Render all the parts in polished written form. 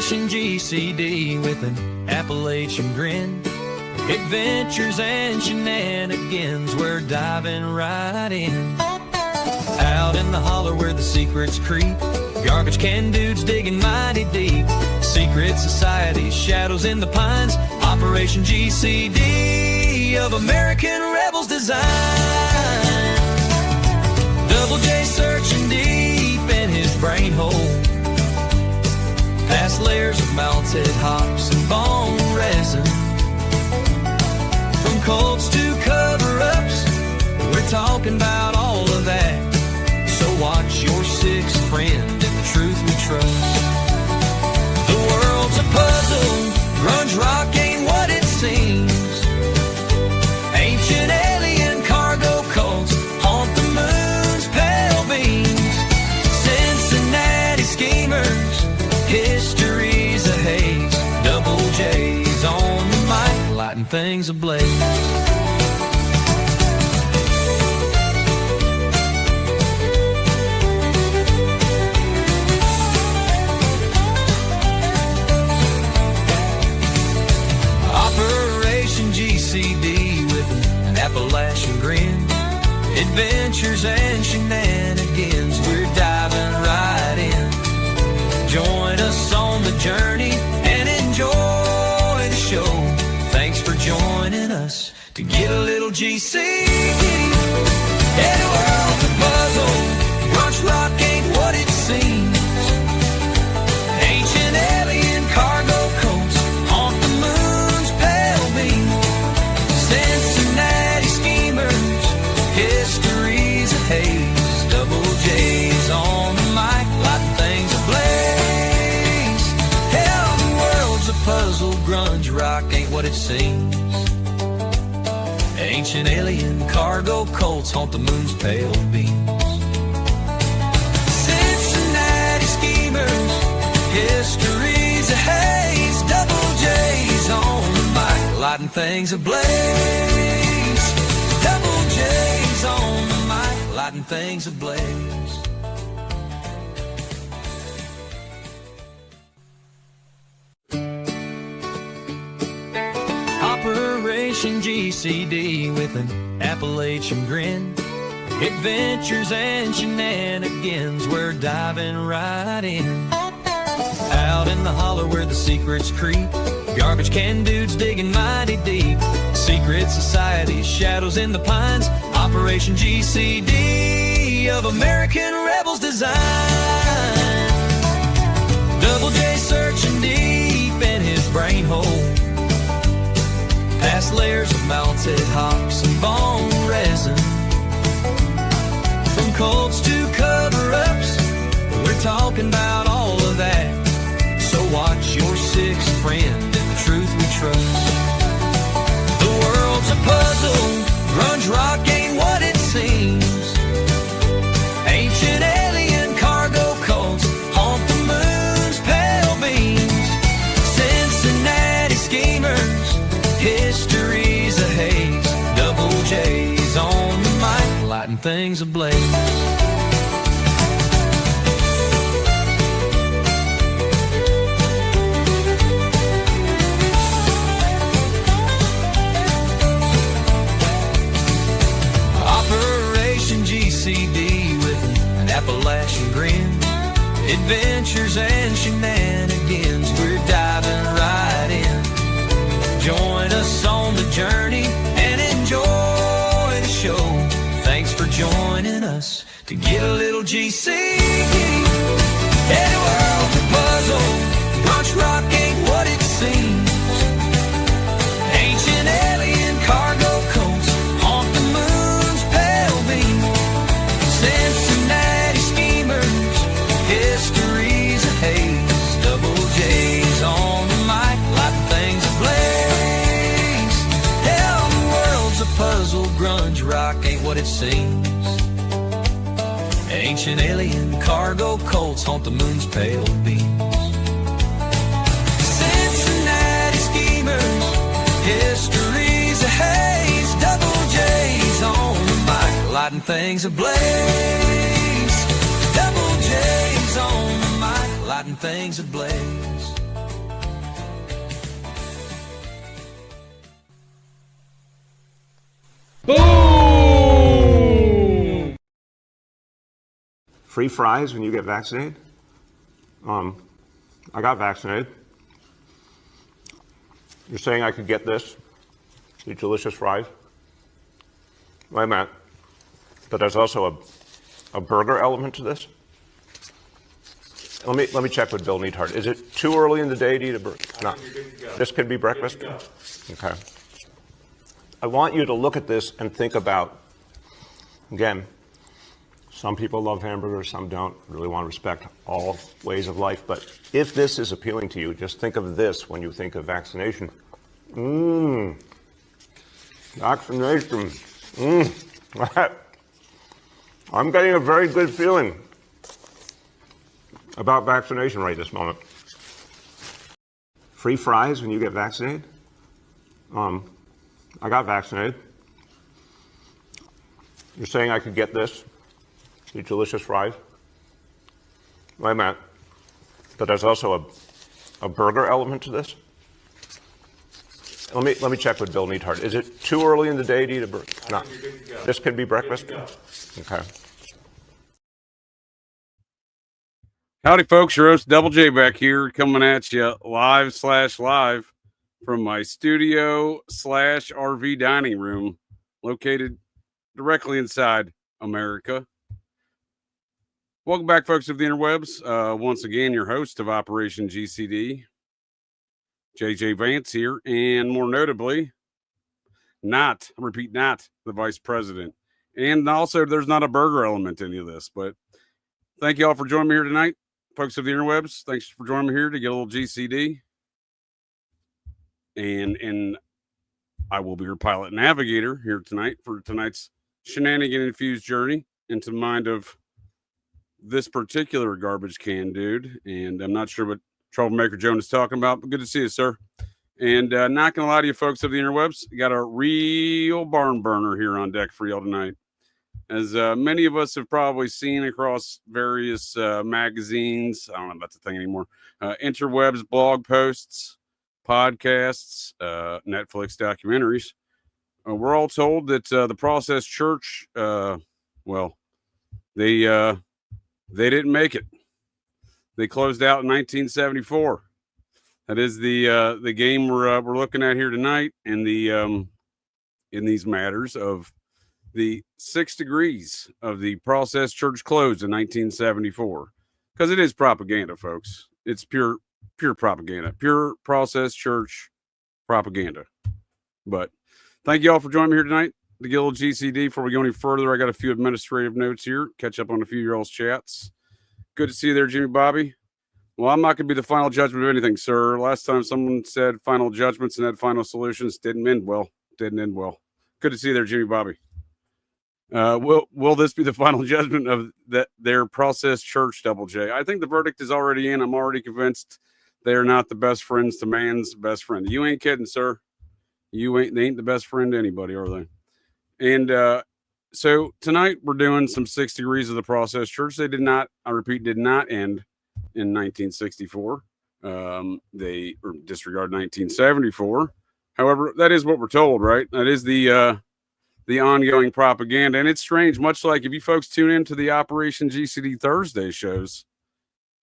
Operation GCD with an Appalachian grin. Adventures and shenanigans, we're diving right in. Out in the holler where the secrets creep, garbage can dudes digging mighty deep. Secret societies, shadows in the pines. Operation GCD of American rebels design. Double J searching deep in his brain hole, past layers of melted hops and bone resin. From cults to cover-ups, we're talking about all of that. So watch your sixth friend and the truth we trust. The world's a puzzle, grunge rock ain't what it seems. Ancient alien cargo cults haunt the moon's pale beams. Cincinnati schemers, history's a haze. Double J's on the mic, lighting things ablaze. GCD with an Appalachian grin. Adventures and shenanigans, we're diving right in. Join us on the journey and enjoy the show. Thanks for joining us to get a little GCD. Yeah, the world's a puzzle, grunge rock ain't what it seems. Ancient alien cargo coats haunt the moon's pale beam. Cincinnati schemers, history's a haze. Double J's on the mic, lighting things ablaze. Hell, the world's a puzzle, grunge rock ain't what it seems. Ancient alien cargo cults haunt the moon's pale beams. Cincinnati schemers, history's a haze. Double J's on the mic, lighting things ablaze. Double J's on the mic, lighting things ablaze. Operation GCD with an Appalachian grin. Adventures and shenanigans, we're diving right in. Out in the holler where the secrets creep, garbage can dudes digging mighty deep. Secret societies, shadows in the pines. Operation GCD of American rebels design. Double J searching deep in his brain hole, past layers of melted hops and bone resin. From cults to cover-ups, we're talking about all of that. So watch your sixth friend and the truth we trust. The world's a puzzle, grunge rock ain't what it seems. Ancient alien cargo cults haunt the moon's pale beams. Cincinnati schemers, history's a haze. Double J's on the mic, lighting things ablaze. Operation GCD with an Appalachian grin. Adventures and shenanigans, we're diving right in. Join us on the journey and enjoy the show. Thanks for joining us to get a little GCD. Yeah, the world's a puzzle, grunge rock ain't what it seems. Ancient alien cargo coats haunt the moon's pale beam. Cincinnati schemers, history's a haze. Double J's on the mic, lighting things ablaze. Hell, the world's a puzzle, grunge rock ain't what it seems. Ancient alien cargo cults haunt the moon's pale beams. Cincinnati schemers, history's a haze. Double J's on the mic, lighting things ablaze. Double J's on the mic, lighting things ablaze. Free fries when you get vaccinated? I got vaccinated. You're saying I could get this? These delicious fries? Wait a minute. But there's also a burger element to this? Let me check with Bill Neathart. Is it too early in the day to eat a burger? No. This could be breakfast? Okay. I want you to look at this and think about, again, some people love hamburgers, some don't. Really want to respect all ways of life. But if this is appealing to you, just think of this when you think of vaccination. Vaccination. I'm getting a very good feeling about vaccination right this moment. Free fries when you get vaccinated? I got vaccinated. You're saying I could get this? These delicious fries? Wait a minute. But there's also a burger element to this? Let me check with Bill Neathart. Is it too early in the day to eat a burger? No. This could be breakfast? Okay. Howdy, folks. Your host, Double J, back here coming at you live from my studio / RV dining room located directly inside America. Welcome back, folks of the interwebs. Once again, your host of Operation GCD, JJ Vance here, and more notably, not the vice president. And also, there's not a burger element to any of this, but thank you all for joining me here tonight. Folks of the interwebs, thanks for joining me here to get a little GCD. And I will be your pilot navigator here tonight for tonight's shenanigan-infused journey into the mind of this particular garbage can dude. And I'm not sure what Troublemaker Joan is talking about, but good to see you, sir. And not going to lie to you, folks of the interwebs, you got a real barn burner here on deck for y'all tonight. As many of us have probably seen across various magazines, I don't know if that's a thing anymore, interwebs, blog posts, podcasts, Netflix documentaries, we're all told that the Process Church, they didn't make it. They closed out in 1974. That is the game we're looking at here tonight in the in these matters of the 6 degrees of the Process Church closed in 1974, because it is propaganda, folks. It's pure propaganda, pure Process Church propaganda. But thank you all for joining me here tonight to get a little GCD. Before we go any further, I got a few administrative notes here, catch up on a few of your all's chats. Good to see you there, Jimmy Bobby. Well, I'm not going to be the final judgment of anything, sir. Last time someone said final judgments and had final solutions, didn't end well. Good to see you there, Jimmy Bobby. Will this be the final judgment of their Process Church, Double J? I think the verdict is already in. I'm already convinced they are not the best friends to man's best friend. You ain't kidding, sir. They ain't the best friend to anybody, are they? And so tonight we're doing some 6 degrees of the Process Church. They did not end in 1964. They disregard 1974. However, that is what we're told, right? That is the ongoing propaganda. And it's strange, much like if you folks tune into the Operation GCD Thursday shows,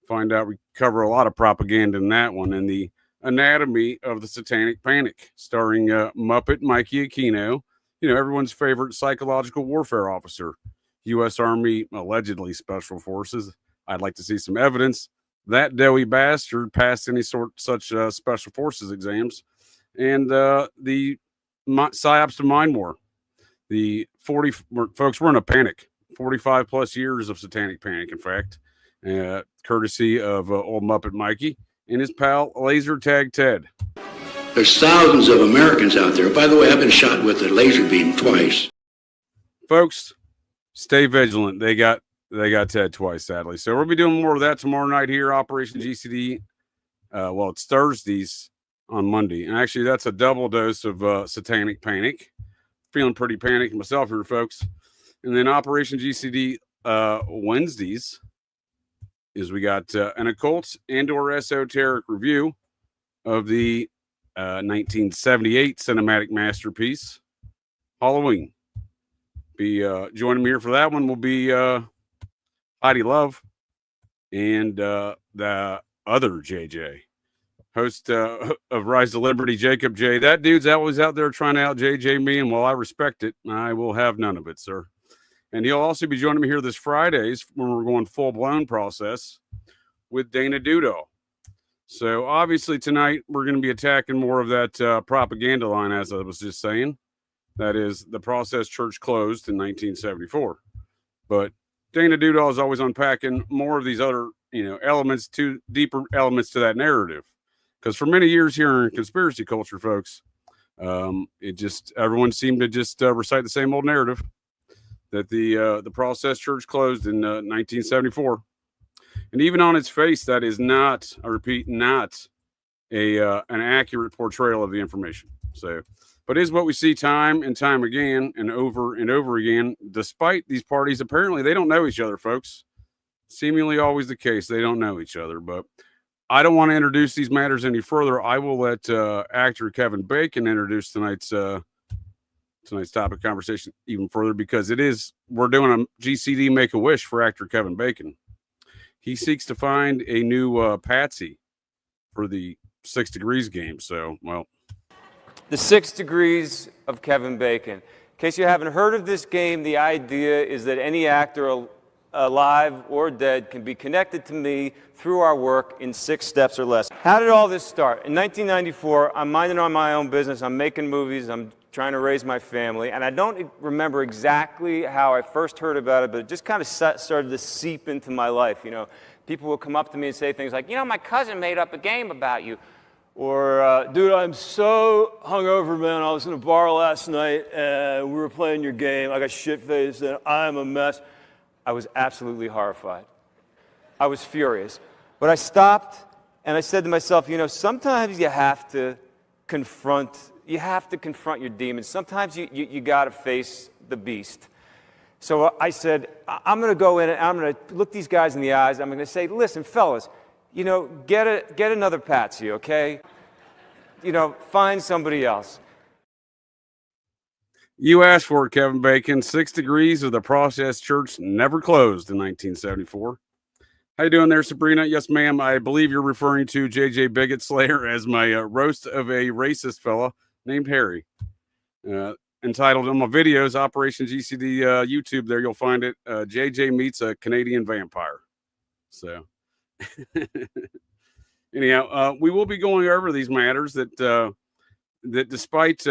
find out we cover a lot of propaganda in that one, and the anatomy of the Satanic Panic, starring Muppet Mikey Aquino, everyone's favorite psychological warfare officer, U.S. Army, allegedly Special Forces. I'd like to see some evidence that doughy bastard passed any such Special Forces exams. And the psyops to mind war. Folks, we're in a panic. 45 plus years of Satanic Panic, in fact, courtesy of old Muppet Mikey and his pal Laser Tag Ted. There's thousands of Americans out there. By the way, I've been shot with a laser beam twice. Folks, stay vigilant. They got Ted twice, sadly. So we'll be doing more of that tomorrow night here, Operation GCD. It's Thursdays on Monday. And actually, that's a double dose of Satanic Panic. Feeling pretty panicked myself here, folks. And then Operation GCD Wednesdays is we got an occult and or esoteric review of the 1978 cinematic masterpiece, Halloween. Be joining me here for that one will be Heidi Love, and the other JJ, host of Rise to Liberty, Jacob J. That dude's always out there trying to out JJ me, and while I respect it, I will have none of it, sir. And he'll also be joining me here this Fridays when we're going full-blown process with Dana Dudo. So obviously tonight we're going to be attacking more of that propaganda line, as I was just saying. That is, the Process Church closed in 1974. But Dana Dudo is always unpacking more of these other, elements, to deeper elements to that narrative. Because for many years here in conspiracy culture, folks, everyone seemed to just recite the same old narrative that the Process Church closed in 1974. And even on its face, that is not, I repeat, not an accurate portrayal of the information. So, but is what we see time and time again and over again, despite these parties. Apparently, they don't know each other, folks. Seemingly always the case. They don't know each other. But I don't want to introduce these matters any further. I will let actor Kevin Bacon introduce tonight's topic conversation even further, because we're doing a GCD Make-A-Wish for actor Kevin Bacon. He seeks to find a new patsy for the 6 Degrees game. So, well. The 6 Degrees of Kevin Bacon. In case you haven't heard of this game, the idea is that any actor, alive or dead, can be connected to me through our work in 6 steps or less. How did all this start? In 1994, I'm minding on my own business. I'm making movies. I'm trying to raise my family. And I don't remember exactly how I first heard about it, but it just kind of started to seep into my life. People would come up to me and say things like, my cousin made up a game about you. Or, dude, I'm so hungover, man. I was in a bar last night and we were playing your game. I got shit-faced and I'm a mess. I was absolutely horrified. I was furious. But I stopped and I said to myself, sometimes you have to confront your demons. Sometimes you got to face the beast. So I said, I'm going to go in and I'm going to look these guys in the eyes. I'm going to say, listen, fellas, get another patsy, okay? Find somebody else. You asked for it, Kevin Bacon. 6 Degrees of the Process Church never closed in 1974. How you doing there, Sabrina? Yes, ma'am. I believe you're referring to JJ Bigot Slayer as my roast of a racist fella named Harry. Entitled on my videos, Operation GCD YouTube, there you'll find it. JJ meets a Canadian vampire. So, anyhow, we will be going over these matters that despite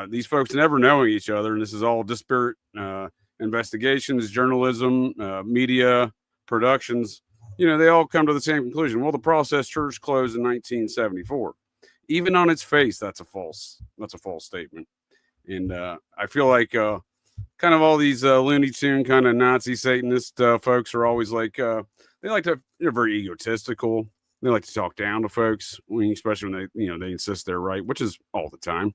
these folks never knowing each other, and this is all disparate investigations, journalism, media, productions, they all come to the same conclusion. Well, the Process Church closed in 1974. Even on its face, that's a false statement. And I feel like kind of all these Looney Tune kind of Nazi Satanist folks are always like, they're very egotistical. They like to talk down to folks, especially when they insist they're right, which is all the time.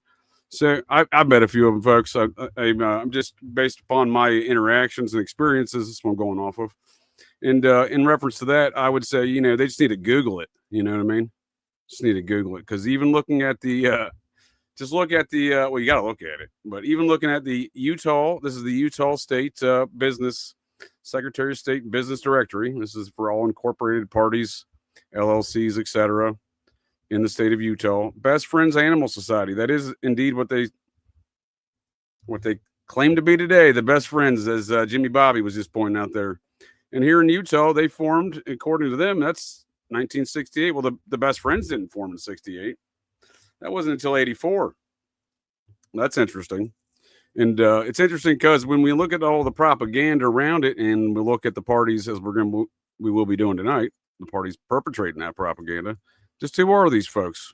So I bet a few of them, folks. I'm just based upon my interactions and experiences. That's what I'm going off of. And in reference to that, I would say, they just need to Google it. You know what I mean? Just need to Google it, because even looking at the just look at the well, you got to look at it. But even looking at the Utah, this is the Utah State Business Secretary of State Business Directory. This is for all incorporated parties, LLCs, etc. in the state of Utah. Best Friends Animal Society. That is indeed what they claim to be today. The Best Friends, as Jimmy Bobby was just pointing out there. And here in Utah, they formed, according to them, that's 1968. Well, the Best Friends didn't form in 68. That wasn't until 84. That's interesting. And it's interesting because when we look at all the propaganda around it, and we look at the parties, as we will be doing tonight, the parties perpetrating that propaganda, just who are these folks?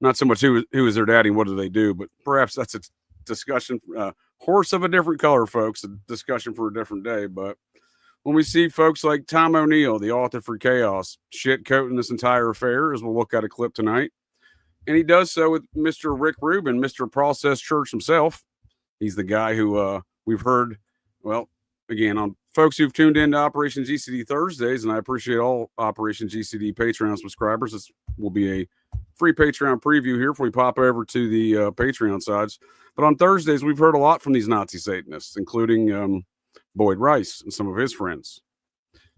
Not so much who is their daddy and what do they do, but perhaps that's a discussion, horse of a different color, folks, a discussion for a different day. But when we see folks like Tom O'Neill, the author for Chaos, shit coating this entire affair, as we'll look at a clip tonight, and he does so with Mr. Rick Rubin, Mr. Process Church himself. He's the guy who we've heard, well, again, on folks who've tuned into Operation GCD Thursdays, and I appreciate all Operation GCD Patreon subscribers. This will be a free Patreon preview here if we pop over to the Patreon sides. But on Thursdays, we've heard a lot from these Nazi Satanists, including Boyd Rice and some of his friends.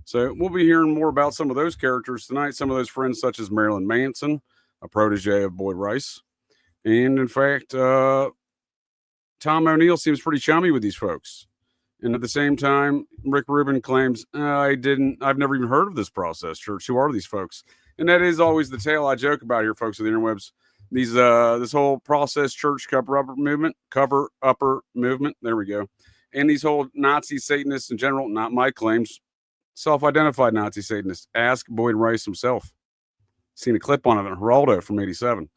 So we'll be hearing more about some of those characters tonight. Some of those friends, such as Marilyn Manson, a protege of Boyd Rice, and in fact, Tom O'Neill seems pretty chummy with these folks. And at the same time, Rick Rubin claims, I've never even heard of this Process Church. Who are these folks? And that is always the tale I joke about here, folks, with the interwebs. This whole Process Church cover upper movement. There we go. And these whole Nazi Satanists in general, not my claims, self-identified Nazi Satanists. Ask Boyd Rice himself. Seen a clip on it on Geraldo from '87.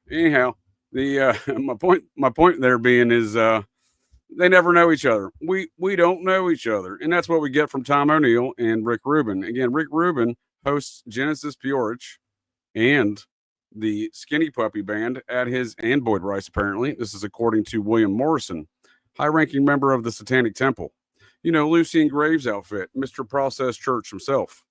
Anyhow, my point there being is they never know each other. We don't know each other, and that's what we get from Tom O'Neill and Rick Rubin. Again, Rick Rubin hosts Genesis Peorich and the Skinny Puppy Band at his and Boyd Rice. Apparently, this is according to William Morrison, high-ranking member of the Satanic Temple. You know, Lucien Graves' outfit, Mr. Process Church himself.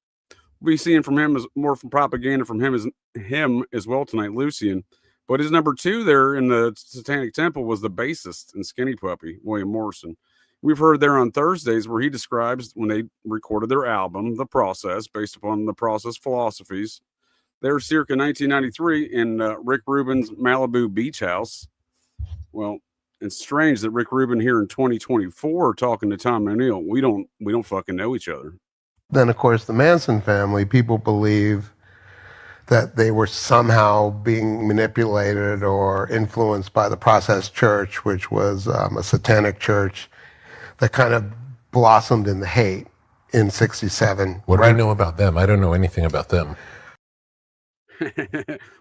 We'll be seeing from him more from propaganda from him as well tonight, Lucien. But his number 2 there in the Satanic Temple was the bassist in Skinny Puppy, William Morrison. We've heard there on Thursdays where he describes when they recorded their album, The Process, based upon the Process philosophies. They're circa 1993 in Rick Rubin's Malibu Beach House. Well, it's strange that Rick Rubin here in 2024 talking to Tom O'Neill. We don't fucking know each other. Then, of course, the Manson family, people believe that they were somehow being manipulated or influenced by the Process Church, which was a satanic church that kind of blossomed in the hate in '67. What do you know about them? I don't know anything about them.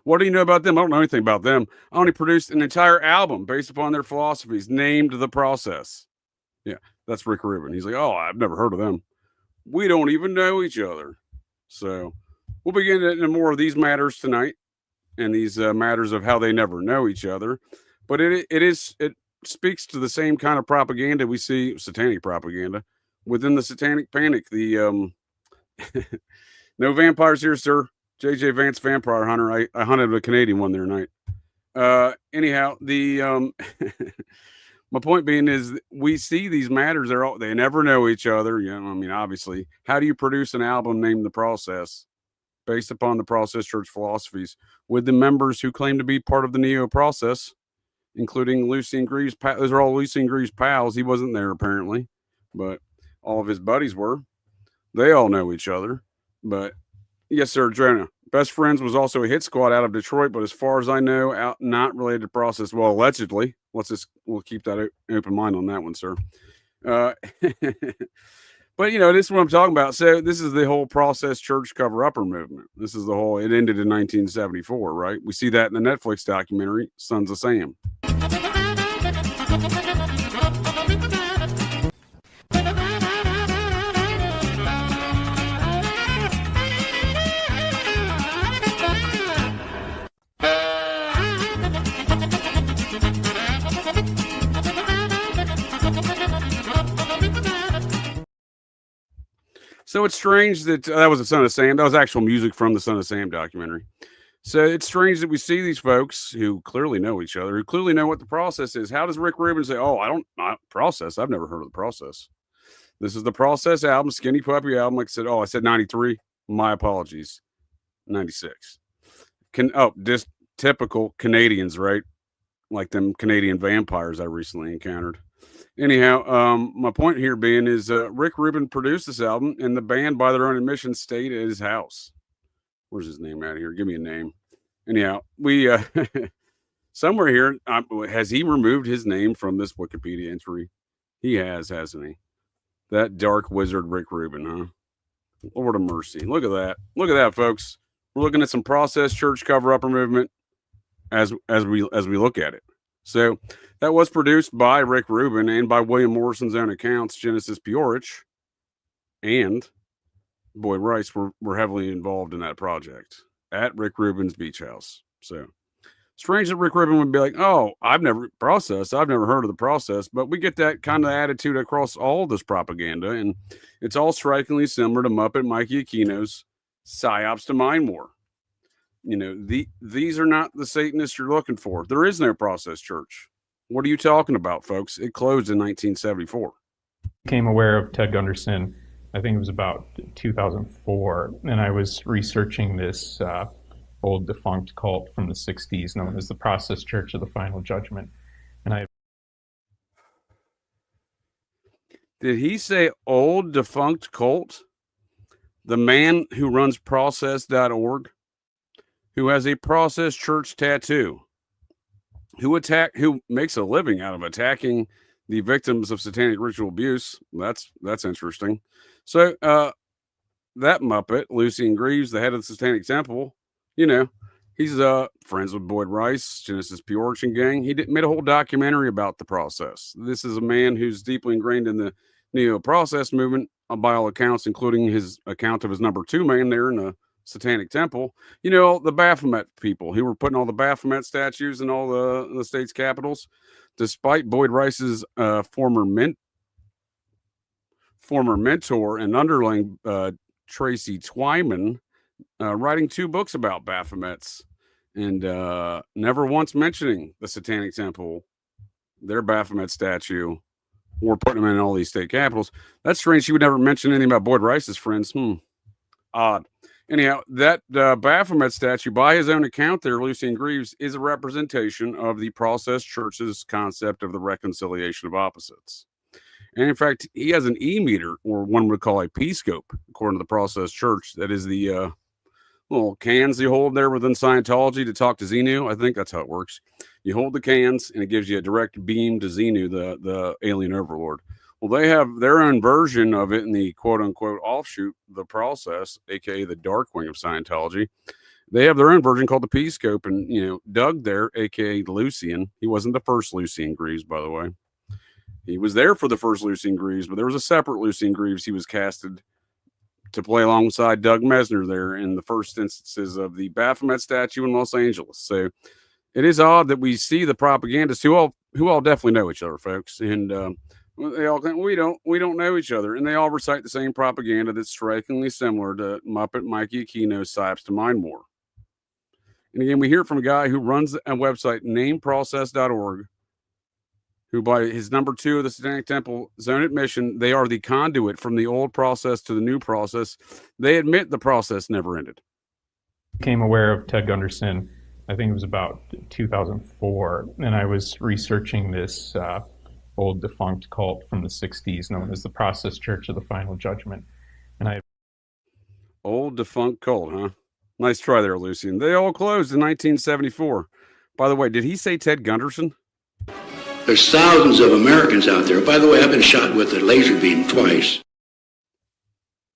What do you know about them? I don't know anything about them. I only produced an entire album based upon their philosophies named The Process. Yeah, that's Rick Rubin. He's like, oh, I've never heard of them. We don't even know each other. So we'll be getting into more of these matters tonight and these matters of how they never know each other. But it speaks to the same kind of propaganda we see, satanic propaganda, within the Satanic Panic. The no vampires here, sir. J.J. Vance, Vampire Hunter. I hunted a Canadian one there night. Anyhow, my point being is we see these matters. They never know each other. You know, I mean, obviously, how do you produce an album named The Process based upon the Process Church philosophies with the members who claim to be part of the Neo Process, including Lucien Greaves? Those are all Lucien Greaves' pals. He wasn't there apparently, but all of his buddies were. They all know each other. But yes, sir, Jonah. Best Friends was also a hit squad out of Detroit, but as far as I know, not related to Process. Well, allegedly. We'll keep that open mind on that one, sir. But you know, this is what I'm talking about. So this is the whole Process Church cover-upper movement. This is it ended in 1974, right? We see that in the Netflix documentary, Sons of Sam. So it's strange that that was the Son of Sam. That was actual music from the Son of Sam documentary. So it's strange that we see these folks who clearly know each other, who clearly know what the Process is. How does Rick Rubin say, oh, Process? I've never heard of the Process. This is the Process album, Skinny Puppy album. Like I said, I said 93. My apologies. 96. Just typical Canadians, right? Like them Canadian vampires I recently encountered. Anyhow, my point here being is Rick Rubin produced this album, and the band, by their own admission, stayed at his house. Where's his name out here? Give me a name. Anyhow, we somewhere here, has he removed his name from this Wikipedia entry? He has, hasn't he? That dark wizard Rick Rubin, huh? Lord of mercy. Look at that. Look at that, folks. We're looking at some Process Church cover-upper movement as we look at it. So that was produced by Rick Rubin and by William Morrison's own accounts, Genesis Peorich and Boyd Rice were heavily involved in that project at Rick Rubin's beach house. So strange that Rick Rubin would be like, oh, I've never heard of the Process, but we get that kind of attitude across all this propaganda, and it's all strikingly similar to Muppet Mikey Aquino's psyops to mind war. You know, these are not the Satanists you're looking for. There is no Process Church. What are you talking about, folks? It closed in 1974. Became aware of Ted Gunderson I think it was about 2004, and I was researching this old defunct cult from the 60s known as the Process Church of the Final Judgment. And I Did he say old defunct cult? The man who runs process.org, who has a process church tattoo, who makes a living out of attacking the victims of satanic ritual abuse. That's interesting. So that Muppet, Lucian Greaves, the head of the Satanic Temple, he's friends with Boyd Rice, Genesis P-Orchon gang. He made a whole documentary about the process. This is a man who's deeply ingrained in the neo-process movement, by all accounts, including his account of his number 2 man there in the Satanic Temple. The Baphomet people who were putting all the Baphomet statues in all the state's capitals, despite Boyd Rice's former mentor and underling, Tracy Twyman, writing 2 books about Baphomets and never once mentioning the Satanic Temple, their Baphomet statue, or putting them in all these state capitals. That's strange. She would never mention anything about Boyd Rice's friends. Odd. Anyhow, that Baphomet statue, by his own account there, Lucian Greaves, is a representation of the Process Church's concept of the reconciliation of opposites. And in fact, he has an e-meter, or one would call a P-scope, according to the Process Church. That is the little cans you hold there within Scientology to talk to Xenu. I think that's how it works. You hold the cans, and it gives you a direct beam to Xenu, the alien overlord. Well, they have their own version of it in the quote-unquote offshoot, the Process, a.k.a. the dark wing of Scientology. They have their own version called the P-scope, and, Doug there, a.k.a. Lucian, he wasn't the first Lucian Greaves, by the way. He was there for the first Lucian Greaves, but there was a separate Lucian Greaves he was casted to play alongside Doug Mesner there in the first instances of the Baphomet statue in Los Angeles. So it is odd that we see the propagandists who all definitely know each other, folks, and they all think we don't know each other, and they all recite the same propaganda that's strikingly similar to Muppet Mikey Aquino's Sipes to Mind More. And again, we hear from a guy who runs a website named process.org, who by his number 2 of the Satanic Temple zone admission, they are the conduit from the old process to the new process. They admit the process never ended. became aware of Ted Gunderson, I think it was about 2004, and I was researching this old defunct cult from the 60s known as the Process Church of the Final Judgment. And I Old defunct cult, huh? Nice try there, Lucian. They all closed in 1974. By the way, did he say Ted Gunderson? There's thousands of Americans out there. By the way, I've been shot with a laser beam twice.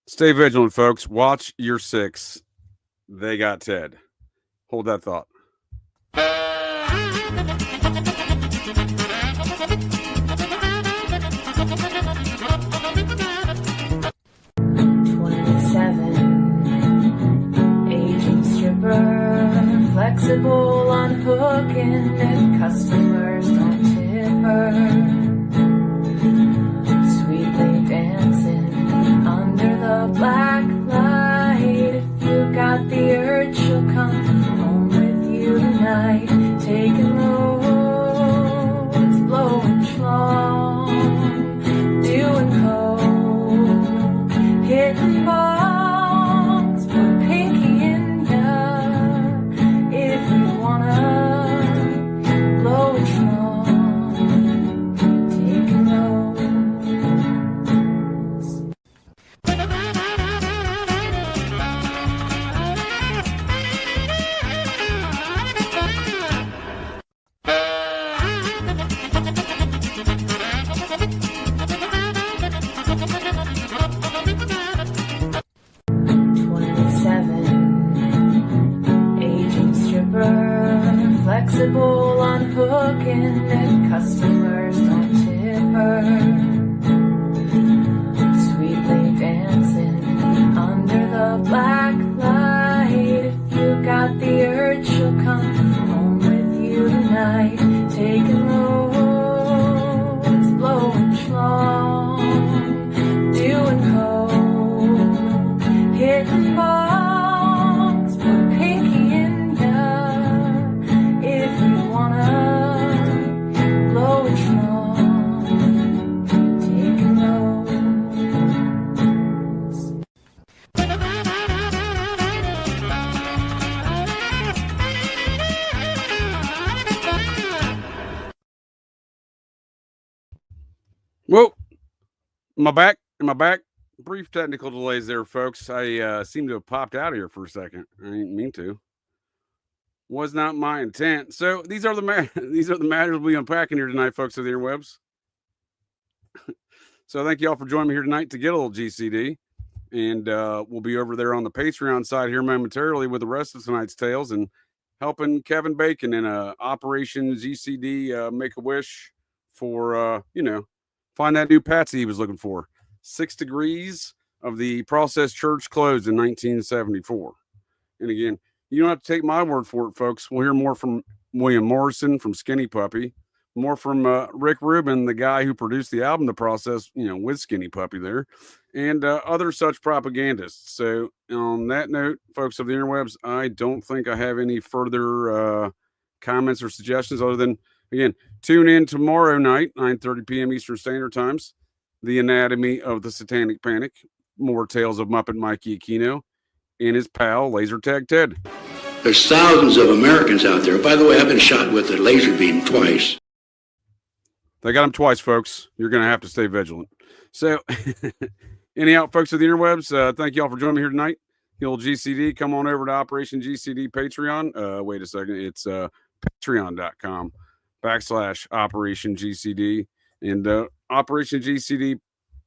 Stay vigilant, folks. Watch your 6. They got Ted. Hold that thought. Flexible on hooking if customers don't tip her. Sweetly dancing under the black light. If you got the urge, she'll come home with you tonight. Taking loads, blowing schlong, doing coke, hitting bongs, put pinky in ya. If you wanna blow it strong, taking notes. Flexible on hooking if customers don't tip her. Sweetly dancing under the black light. If you got the urge, she'll come home with you tonight. Taking loads, blowing schlong, doing coke, hitting bongs, put pinky in ya. If you wanna blow it strong, take a note. Am I back? Brief technical delays there, folks. I seem to have popped out of here for a second. I didn't mean to. Was not my intent. So these are the matters we'll be unpacking here tonight, folks of the interwebs. So thank you all for joining me here tonight to get a little GCD. And we'll be over there on the Patreon side here momentarily with the rest of tonight's tales and helping Kevin Bacon in Operation GCD Make-A-Wish for, find that new Patsy he was looking for. 6 degrees of the Process Church closed in 1974. And again, you don't have to take my word for it, folks. We'll hear more from William Morrison from Skinny Puppy, more from Rick Rubin, the guy who produced the album The Process, with Skinny Puppy there, and other such propagandists. So on that note, folks of the interwebs, I don't think I have any further comments or suggestions other than, again, tune in tomorrow night, 9:30 p.m. Eastern Standard Times, The Anatomy of the Satanic Panic, more tales of Muppet Mikey Aquino and his pal, Laser Tag Ted. There's thousands of Americans out there. By the way, I've been shot with a laser beam twice. They got him twice, folks. You're going to have to stay vigilant. So, anyhow, folks of the interwebs, thank you all for joining me here tonight. The old GCD, come on over to Operation GCD Patreon. Wait a second. It's patreon.com/Operation GCD. And Operation GCD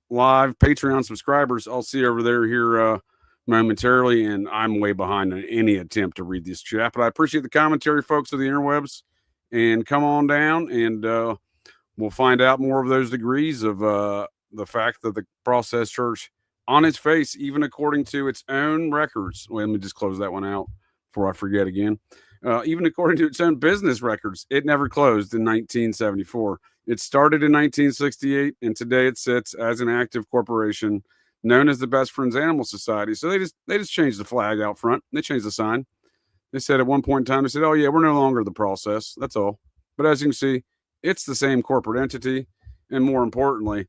Live Patreon subscribers, I'll see you over there here momentarily. And I'm way behind on any attempt to read this chat. But I appreciate the commentary, folks of the interwebs. And come on down and we'll find out more of those degrees of the fact that the Process Church, on its face, even according to its own records, well, let me just close that one out before I forget again. Even according to its own business records, it never closed in 1974. It started in 1968, and today it sits as an active corporation known as the Best Friends Animal Society. So they just changed the flag out front. They changed the sign. They said at one point in time, they said, oh, yeah, we're no longer the Process. That's all. But as you can see, it's the same corporate entity. And more importantly,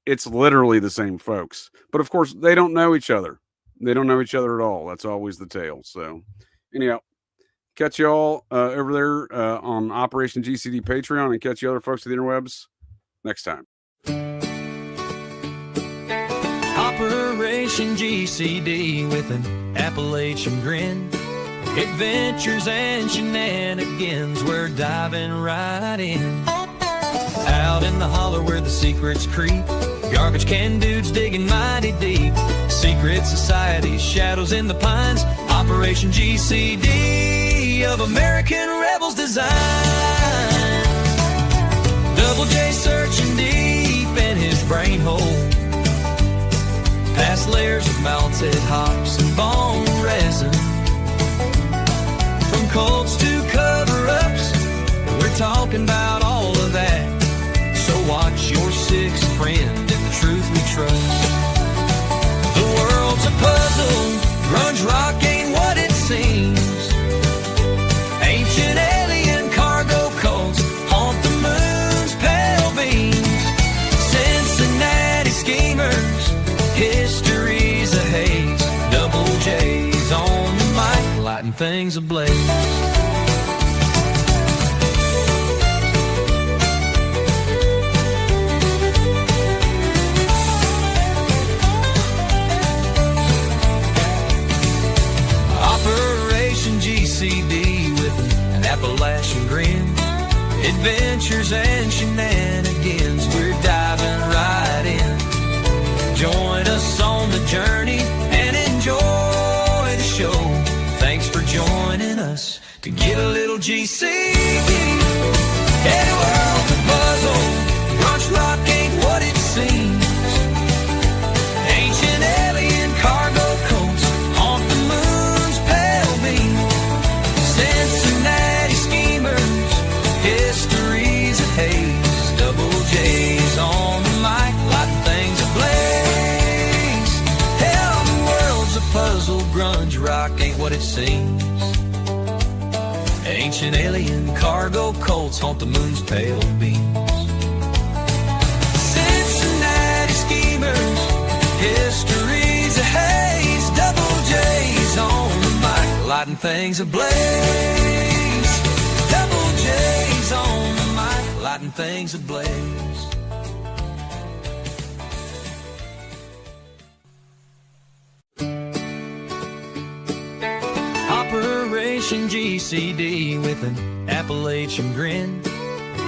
it's literally the same folks. But of course, they don't know each other. They don't know each other at all. That's always the tale. So anyhow, catch you all over there on Operation GCD Patreon, and catch you other folks at the interwebs next time. Operation GCD with an Appalachian grin. Adventures and shenanigans, we're diving right in. Out in the holler where the secrets creep, garbage can dudes digging mighty deep. Secret societies, shadows in the pines. Operation GCD of American rebels design. Double J searching deep in his brain hole, past layers of melted hops and bone resin. From cults to cover-ups, we're talking about all of that. So watch your sixth friend in the truth we trust. The world's a puzzle, grunge rock ain't what it seems. Ancient alien cargo cults haunt the moon's pale beams. Cincinnati schemers, history's a haze. Double J's on the mic, lighting things ablaze. GCD with an Appalachian grin. Adventures and shenanigans, we're diving right in. Join us on the journey and enjoy the show. Thanks for joining us to get a little GCD. Hey, the world's a puzzle, grunge rock ain't what it seems. Ancient alien cargo coats haunt the moon's pale beam. Cincinnati schemers, history's a haze. Double J's on the mic, lighting things ablaze. Hell, the world's a puzzle, grunge rock ain't what it seems. Ancient alien cargo cults haunt the moon's pale beams. Cincinnati schemers, history's a haze. Double J's on the mic, lighting things ablaze. Double J's on the mic, lighting things ablaze. Operation GCD with an Appalachian grin.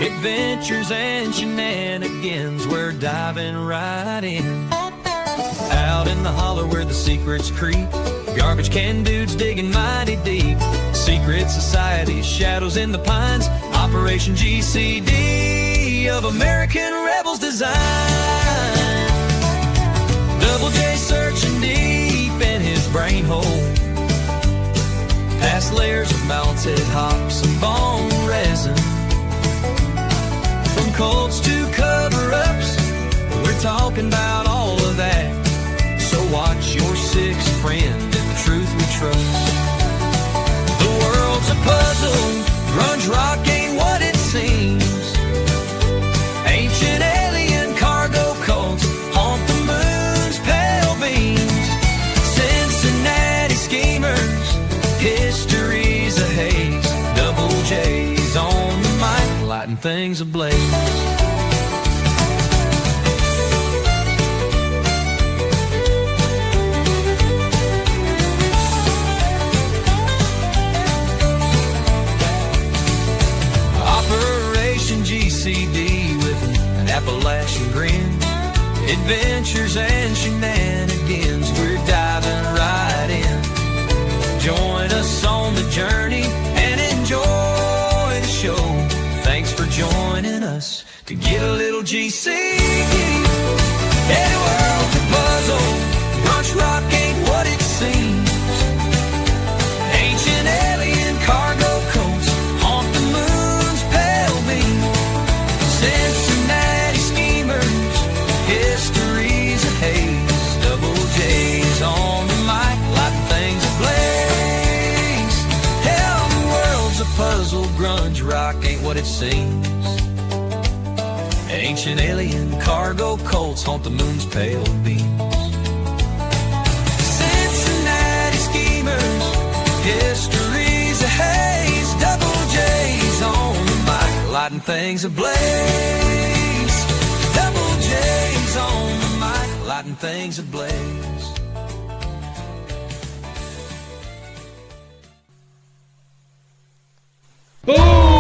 Adventures and shenanigans, we're diving right in. Out in the holler where the secrets creep, garbage can dudes digging mighty deep. Secret societies, shadows in the pines. Operation GCD of American rebels design. Double J searching deep in his brain hole, past layers of melted hops and bone resin. From cults to cover-ups, we're talking about all of that. So watch your sixth friend and the truth we trust. The world's a puzzle, grunge rock ain't what it seems. Ancient alien cargo cults haunt the moon's pale beams. Cincinnati schemers, history's a haze. Double J's on the mic, lighting things ablaze. GCD with an Appalachian grin. Adventures and shenanigans, we're diving right in. Join us on the journey and enjoy the show. Thanks for joining us to get a little GCD. Any world's a puzzle, brunch rock ain't what it seems. Ancient alien cargo coats haunt the moon's pale beam. Cincinnati schemers, history's a haze. Double J's on the mic, lighting things ablaze. Hell, the world's a puzzle, grunge rock ain't what it seems. Ancient alien cargo cults haunt the moon's pale beams. Cincinnati schemers, history's a haze. Double J's on the mic, lighting things ablaze. Double J's on the mic, lighting things ablaze. Boom!